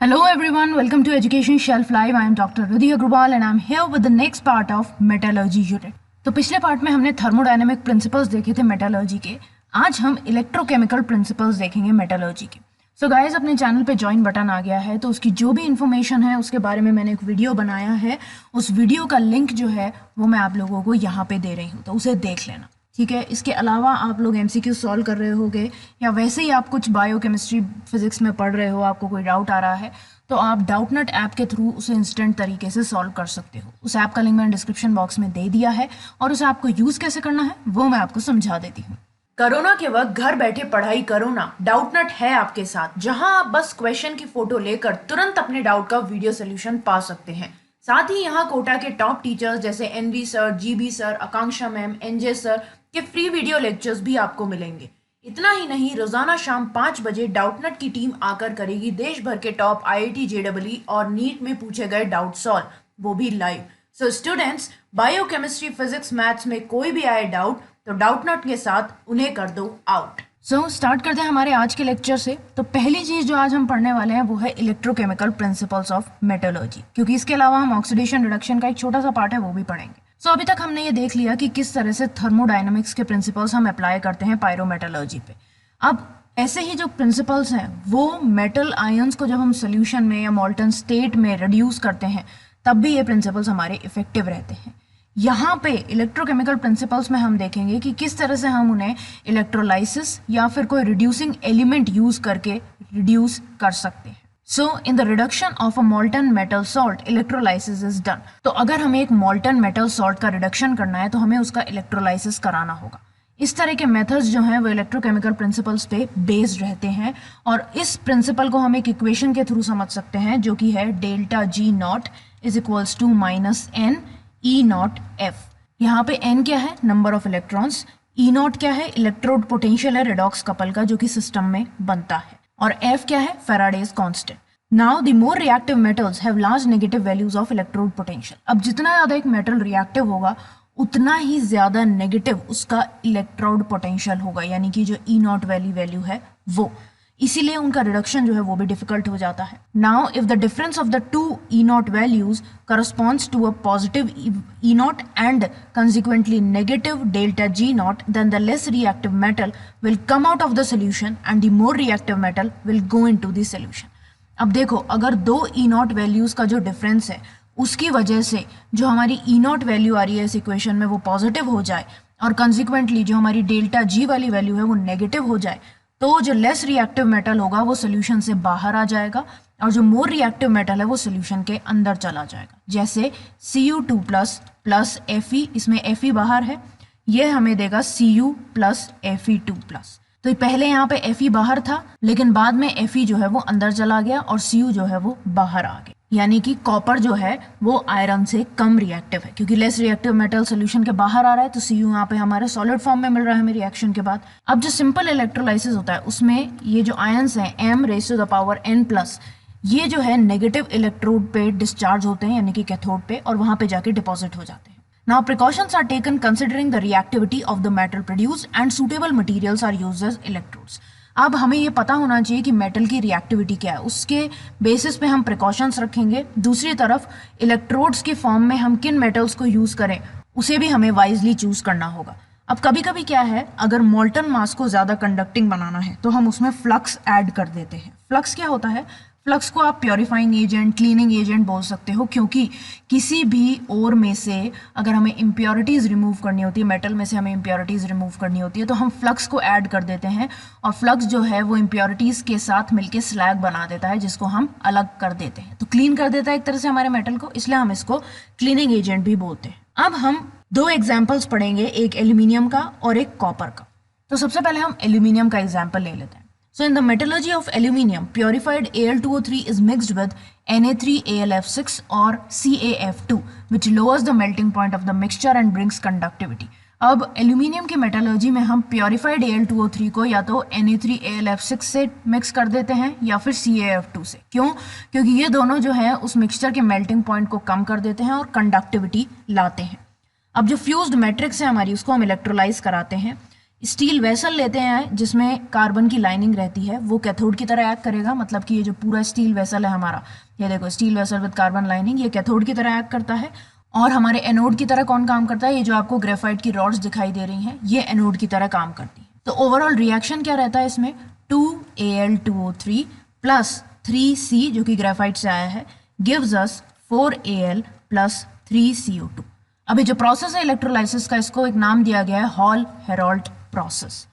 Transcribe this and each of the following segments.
Hello everyone, welcome to Education Shelf Live. I am Dr. Rudhi Agrawal and I am here with the next part of Metallurgy unit. तो पिछले part में हमने thermodynamic principles देखे थे metallurgy के. आज हम इलेक्ट्रोकेमिकल प्रिंसिपल्स देखेंगे मेटालर्जी के. सो गाइज, अपने चैनल पे ज्वाइन बटन आ गया है तो उसकी जो भी इन्फॉर्मेशन है उसके बारे में मैंने एक वीडियो बनाया है. उस वीडियो का लिंक जो है वो मैं आप लोगों को यहाँ पे दे रही हूँ, तो उसे देख लेना. ठीक है. इसके अलावा आप लोग MCQ सॉल्व कर रहे होगे या वैसे ही आप कुछ बायोकेमिस्ट्री फिजिक्स में पढ़ रहे हो, आपको कोई डाउट आ रहा है तो आप डाउटनट ऐप के थ्रू उसे इंस्टेंट तरीके से सॉल्व कर सकते हो. उस ऐप का लिंक मैंने डिस्क्रिप्शन बॉक्स में दे दिया है और उसे आपको यूज़ कैसे करना है वो मैं आपको समझा देती हूँ. कोरोना के वक्त घर बैठे पढ़ाई करो ना, डाउटनट है आपके साथ, जहां आप बस क्वेश्चन की फोटो लेकर तुरंत अपने डाउट का वीडियो सोल्यूशन पा सकते हैं. साथ ही यहाँ कोटा के टॉप टीचर्स जैसे NV सर, GB सर, आकांक्षा मैम, NJ सर के फ्री वीडियो लेक्चर्स भी आपको मिलेंगे. इतना ही नहीं, रोजाना शाम 5 बजे डाउटनट की टीम आकर करेगी देश भर के टॉप IIT JEE और नीट में पूछे गए डाउट सॉल्व, वो भी live. So students, biochemistry, physics, maths में कोई भी आए डाउट तो डाउटनट के साथ उन्हें कर दो आउट. सो स्टार्ट करते हैं हमारे आज के लेक्चर से. तो पहली चीज जो आज हम पढ़ने वाले हैं वो है इलेक्ट्रोकेमिकल प्रिंसिपल्स ऑफ मेटलर्जी, क्योंकि इसके अलावा हम ऑक्सीडेशन रिडक्शन का एक छोटा सा पार्ट है वो भी पढ़ेंगे. सो अभी तक हमने ये देख लिया कि किस तरह से थर्मोडायनामिक्स के प्रिंसिपल्स हम अप्लाई करते हैं पायरोमेटलर्जी पे. अब ऐसे ही जो प्रिंसिपल्स हैं वो मेटल आयंस को जब हम सोल्यूशन में या मॉल्टन स्टेट में रिड्यूस करते हैं तब भी ये प्रिंसिपल्स हमारे इफेक्टिव रहते हैं. यहाँ पे इलेक्ट्रोकेमिकल प्रिंसिपल्स में हम देखेंगे कि किस तरह से हम उन्हें इलेक्ट्रोलाइसिस या फिर कोई रिड्यूसिंग एलिमेंट यूज करके रिड्यूस कर सकते हैं. So in the reduction of a molten metal salt, electrolysis is done. तो अगर हमें एक molten metal salt का रिडक्शन करना है तो हमें उसका इलेक्ट्रोलाइसिस कराना होगा. इस तरह के मेथड्स जो हैं वो इलेक्ट्रोकेमिकल प्रिंसिपल्स पे बेस्ड रहते हैं और इस प्रिंसिपल को हम एक इक्वेशन के थ्रू समझ सकते हैं जो कि है delta G naught is equals to minus N E naught F. यहाँ पे N क्या है? Number of electrons. E naught क्या है? इलेक्ट्रोड पोटेंशियल है रेडॉक्स कपल का जो कि सिस्टम में बनता है. और F क्या है? Faraday's constant. Now the more reactive metals have large negative values of electrode potential. अब जितना ज्यादा एक मेटल रिएक्टिव होगा उतना ही ज्यादा नेगेटिव उसका इलेक्ट्रोड पोटेंशियल होगा, यानी कि जो E नॉट वैल्यू है वो. इसीलिए उनका रिडक्शन जो है वो भी डिफिकल्ट हो जाता है. Now if the difference of the two E naught values corresponds to a positive E naught and consequently negative delta G naught, then the less reactive metal will come out of the solution and the more reactive metal will go into the solution. अब देखो, अगर दो E naught values का जो difference है उसकी वजह से जो हमारी E नॉट वैल्यू आ रही है इस इक्वेशन में वो पॉजिटिव हो जाए और कंसिक्वेंटली जो हमारी डेल्टा G वाली वैल्यू है वो नेगेटिव हो जाए, तो जो लेस रिएक्टिव मेटल होगा वो सोल्यूशन से बाहर आ जाएगा और जो मोर रिएक्टिव मेटल है वो सोल्यूशन के अंदर चला जाएगा. जैसे Cu2 प्लस Fe, इसमें Fe बाहर है, ये हमें देगा Cu प्लस Fe2 तो पहले यहाँ पे Fe बाहर था लेकिन बाद में Fe जो है वो अंदर चला गया और Cu जो है वो बाहर आ गया. यानी कि कॉपर जो है वो आयरन से कम रिएक्टिव है, क्योंकि लेस रिएक्टिव मेटल सोल्यूशन के बाहर आ रहा है तो Cu यहाँ पे हमारे सॉलिड फॉर्म में मिल रहा है हमें रिएक्शन के बाद. अब जो सिंपल इलेक्ट्रोलाइसिस होता है उसमें ये जो आयंस हैं m⁻⁴ ये जो है नेगेटिव इलेक्ट्रोड पे डिस्चार्ज होते हैं, यानी कि कैथोड पे, और वहां पे जाके डिपॉजिट हो जाते हैं. Now precautions are taken considering the reactivity of the metal produced and suitable materials are used as electrodes. अब हमें ये पता होना चाहिए कि मेटल की रिएक्टिविटी क्या है, उसके बेसिस पे हम प्रिकॉशंस रखेंगे. दूसरी तरफ इलेक्ट्रोड्स के फॉर्म में हम किन मेटल्स को यूज करें उसे भी हमें वाइजली चूज करना होगा. अब कभी कभी क्या है, अगर मोल्टन मास को ज़्यादा कंडक्टिंग बनाना है तो हम उसमें फ्लक्स ऐड कर देते हैं. फ्लक्स क्या होता है? फ्लक्स को आप प्योरीफाइंग एजेंट, क्लीनिंग एजेंट बोल सकते हो, क्योंकि किसी भी ओर में से अगर हमें इम्प्योरिटीज़ रिमूव करनी होती है, मेटल में से हमें इम्प्योरिटीज़ रिमूव करनी होती है तो हम फ्लक्स को ऐड कर देते हैं और फ्लक्स जो है वो इम्प्योरिटीज़ के साथ मिलके स्लैग बना देता है जिसको हम अलग कर देते हैं. तो क्लीन कर देता है एक तरह से हमारे मेटल को, इसलिए हम इसको क्लीनिंग एजेंट भी बोलते हैं. अब हम दो एग्जाम्पल्स पढ़ेंगे, एक एल्यूमिनियम का और एक कॉपर का. तो सबसे पहले हम एल्यूमिनियम का एग्जाम्पल ले लेते हैं. So in the metallurgy of aluminium, purified Al2O3 is mixed with Na3Al(F)6 or CaF2, which lowers the melting point of the mixture and brings conductivity. अब एल्यूमिनियम की मेटलर्जी में हम प्योरीफाइड Al2O3 को या तो Na3Al(F)6 से मिक्स कर देते हैं या फिर CaF2 से. क्यों? क्योंकि ये दोनों जो है उस मिक्सचर के मेल्टिंग पॉइंट को कम कर देते हैं और कंडक्टिविटी लाते हैं. अब जो फ्यूज्ड मैट्रिक्स है हमारी उसको हम इलेक्ट्रोलाइज कराते हैं. स्टील वेसल लेते हैं जिसमें कार्बन की लाइनिंग रहती है, वो कैथोड की तरह एक्ट करेगा। मतलब कि ये जो पूरा स्टील वेसल है हमारा, ये देखो steel vessel with carbon lining, ये कैथोड की तरह एक्ट करता है। और हमारे एनोड की तरह कौन काम करता है, ये जो आपको ग्रेफाइट की रॉड्स दिखाई दे रही हैं, ये एनोड की तरह काम करती है। तो ओवरऑल रिएक्शन क्या रहता है इसमें, 2Al2O3 प्लस 3C जो कि ग्रेफाइट से आया है gives us 4Al plus 3CO2। अभी जो प्रोसेस है इलेक्ट्रोलाइसिस का, इसको एक नाम दिया गया है हॉल हेरोल्ड प्रोसेस।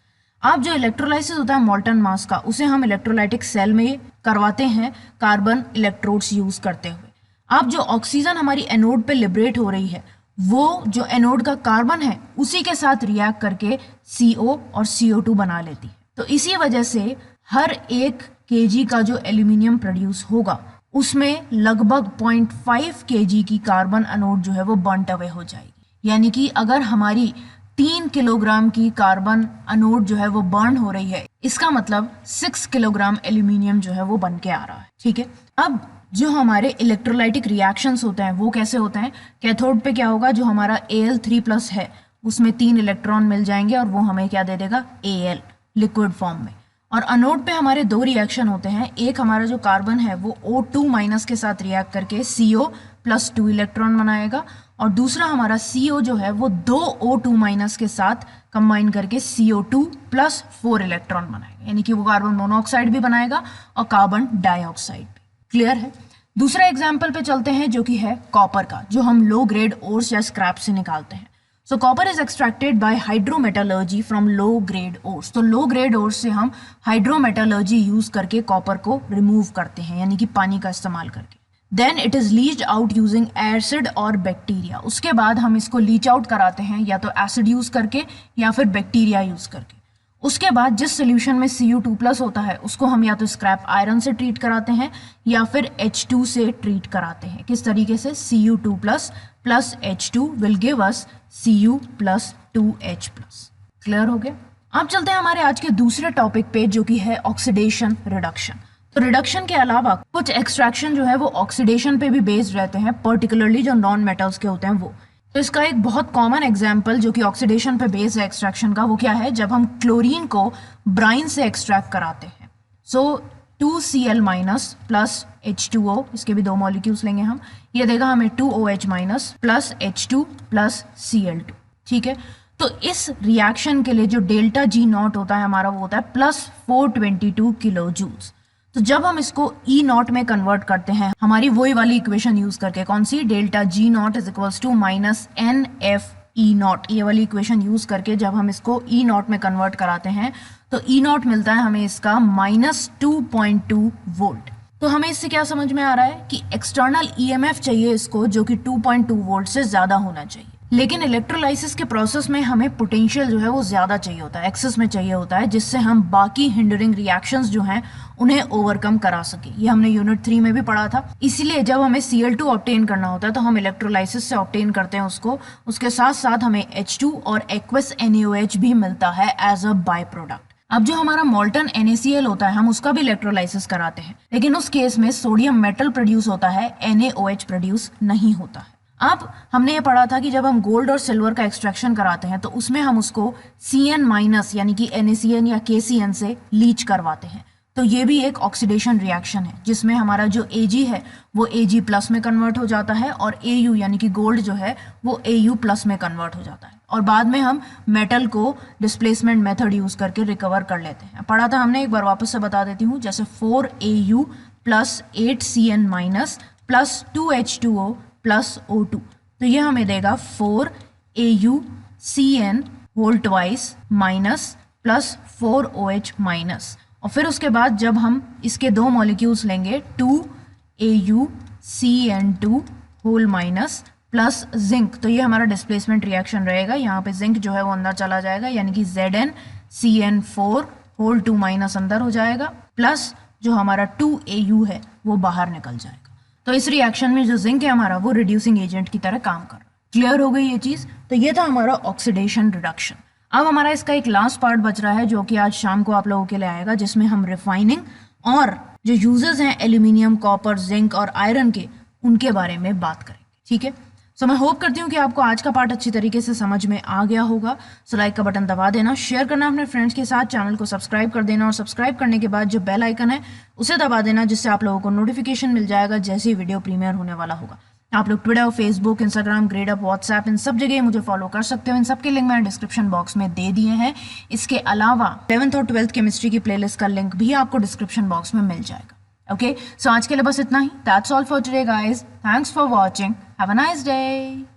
अब जो इलेक्ट्रोलाइसिस होता है मोल्टन मास का, उसे हम इलेक्ट्रोलाइटिक सेल में करवाते हैं कार्बन इलेक्ट्रोड्स यूज करते हुए। अब जो ऑक्सीजन हमारी एनोड पे लिबरेट हो रही है, वो जो एनोड का कार्बन है उसी के साथ रिएक्ट करके CO और CO2 बना लेती है। तो इसी वजह से हर 1 kg का जो एल्यूमिनियम प्रोड्यूस होगा उसमें लगभग 0.5 kg की कार्बन एनोड जो है वो बर्नट अवे हो जाएगी। यानी कि अगर हमारी 3 किलोग्राम की कार्बन एनोड जो है वो बर्न हो रही है, इसका मतलब 6 किलोग्राम एल्यूमिनियम जो है वो बन के आ रहा है। ठीक है, अब जो हमारे इलेक्ट्रोलाइटिक रिएक्शंस होते हैं वो कैसे होते हैं, कैथोड पे क्या होगा, जो हमारा Al3+ है उसमें 3 इलेक्ट्रॉन मिल जाएंगे और वो हमें क्या दे देगा, Al लिक्विड फॉर्म में। और अनोड पे हमारे 2 रिएक्शन होते हैं, एक हमारा जो कार्बन है वो O2- के साथ रिएक्ट करके CO+2 इलेक्ट्रॉन बनाएगा, और दूसरा हमारा CO जो है वो 2 O2- के साथ कंबाइन करके CO2+4 इलेक्ट्रॉन बनाएगा। यानी कि वो कार्बन मोनोऑक्साइड भी बनाएगा और कार्बन डाइऑक्साइड भी। क्लियर है। दूसरा एग्जाम्पल पे चलते हैं जो कि है कॉपर का, जो हम लो ग्रेड ओर्स या स्क्रैप से निकालते हैं। So copper is extracted by hydrometallurgy from low grade ores. तो लो ग्रेड ओर्स से हम हाइड्रोमेटलर्जी यूज करके कॉपर को रिमूव करते हैं, यानी कि पानी का इस्तेमाल करके। Then it is leached out using acid और बैक्टीरिया। उसके बाद हम इसको लीच आउट कराते हैं या तो एसिड यूज करके या फिर बैक्टीरिया यूज करके। उसके बाद जिस सोल्यूशन में Cu2+ होता है उसको हम या तो स्क्रैप आयरन से ट्रीट कराते हैं या फिर H2 से ट्रीट कराते हैं। किस तरीके से, Cu2+ plus H2 will give us Cu+2H+। Clear हो गया। अब चलते हैं हमारे आज के दूसरे टॉपिक पे जो कि है ऑक्सीडेशन रिडक्शन। तो रिडक्शन के अलावा कुछ एक्सट्रैक्शन जो है वो ऑक्सीडेशन पे भी बेस्ड रहते हैं, पर्टिकुलरली जो नॉन मेटल्स के होते हैं वो। तो इसका एक बहुत कॉमन एग्जाम्पल जो कि ऑक्सीडेशन पे बेस्ड है एक्सट्रैक्शन का, वो क्या है, जब हम क्लोरीन को ब्राइन से एक्सट्रैक्ट कराते हैं। सो 2Cl- प्लस H2O, इसके भी 2 मॉलिक्यूल्स लेंगे हम, ये देगा हमें 2OH- plus H2 plus Cl2। ठीक है, तो इस रिएक्शन के लिए जो डेल्टा G0 होता है हमारा, वो होता है प्लस 422 किलो जूल्स। तो जब हम इसको E0 में कन्वर्ट करते हैं, हमारी वही वाली इक्वेशन यूज करके, कौन सी, delta G0 is equals to minus NFE0, ये वाली इक्वेशन यूज करके जब हम इसको E0 में कन्वर्ट कराते हैं तो E0 मिलता है हमें इसका -2.2 वोल्ट। तो हमें इससे क्या समझ में आ रहा है कि एक्सटर्नल EMF चाहिए इसको जो कि 2.2 वोल्ट से ज्यादा होना चाहिए। लेकिन इलेक्ट्रोलाइसिस के प्रोसेस में हमें पोटेंशियल जो है वो ज्यादा चाहिए होता है, एक्सेस में चाहिए होता है, जिससे हम बाकी हिंडरिंग रिएक्शंस जो हैं उन्हें ओवरकम करा सके। ये हमने यूनिट 3 में भी पढ़ा था। इसीलिए जब हमें Cl2 ऑब्टेन करना होता है तो हम इलेक्ट्रोलाइसिस से ऑब्टेन करते हैं उसको, उसके साथ साथ हमें H2 और एक्वस NaOH भी मिलता है एज अ बाय प्रोडक्ट। अब जो हमारा मोल्टन NaCl होता है हम उसका भी इलेक्ट्रोलाइसिस कराते हैं, लेकिन उस केस में सोडियम मेटल प्रोड्यूस होता है, NaOH प्रोड्यूस नहीं होता है। अब हमने ये पढ़ा था कि जब हम गोल्ड और सिल्वर का एक्सट्रैक्शन कराते हैं तो उसमें हम उसको Cn- यानी कि NaCN या KCN से लीच करवाते हैं। तो ये भी एक ऑक्सीडेशन रिएक्शन है जिसमें हमारा जो Ag है वो Ag+ में कन्वर्ट हो जाता है और Au यानी कि गोल्ड जो है वो Au+ में कन्वर्ट हो जाता है, और बाद में हम मेटल को डिस्प्लेसमेंट मेथड यूज करके रिकवर कर लेते हैं। पढ़ा था हमने, एक बार वापस से बता देती हूँ, जैसे 4Au plus 8Cn- plus 2H2O plus O2, तो ये हमें देगा 4AuCN whole twice minus plus 4OH-, और फिर उसके बाद जब हम इसके 2 मॉलिक्यूल्स लेंगे 2AuCN2 whole minus plus zinc, तो ये हमारा डिस्प्लेसमेंट रिएक्शन रहेगा। यहाँ पे जिंक जो है वो अंदर चला जाएगा, यानी कि ZnCN4 होल 2- अंदर हो जाएगा, प्लस जो हमारा 2Au है वो बाहर निकल जाएगा। तो इस रिएक्शन में जो जिंक है हमारा वो रिड्यूसिंग एजेंट की तरह काम कर रहा है। क्लियर हो गई ये चीज। तो ये था हमारा ऑक्सीडेशन रिडक्शन। अब हमारा इसका एक लास्ट पार्ट बच रहा है जो कि आज शाम को आप लोगों के लिए आएगा, जिसमें हम रिफाइनिंग और जो यूजेस हैं एल्यूमिनियम, कॉपर, जिंक और आयरन के, उनके बारे में बात करेंगे। ठीक है, सो मैं होप करती हूँ कि आपको आज का पार्ट अच्छी तरीके से समझ में आ गया होगा। सो लाइक का बटन दबा देना, शेयर करना अपने फ्रेंड्स के साथ, चैनल को सब्सक्राइब कर देना और सब्सक्राइब करने के बाद जो बेल आइकन है उसे दबा देना, जिससे आप लोगों को नोटिफिकेशन मिल जाएगा जैसे ही वीडियो प्रीमियर होने वाला होगा। आप लोग Twitter, Facebook, Instagram, Gradeup, WhatsApp, इन सब जगह मुझे फॉलो कर सकते हो। इन सब के लिंक मैंने डिस्क्रिप्शन बॉक्स में दे दिए हैं। इसके अलावा 11th और 12th केमिस्ट्री की प्लेलिस्ट का लिंक भी आपको डिस्क्रिप्शन बॉक्स में मिल जाएगा। ओके, सो आज के लिए बस इतना ही। That's all for today guys. Thanks for watching. Have a nice day.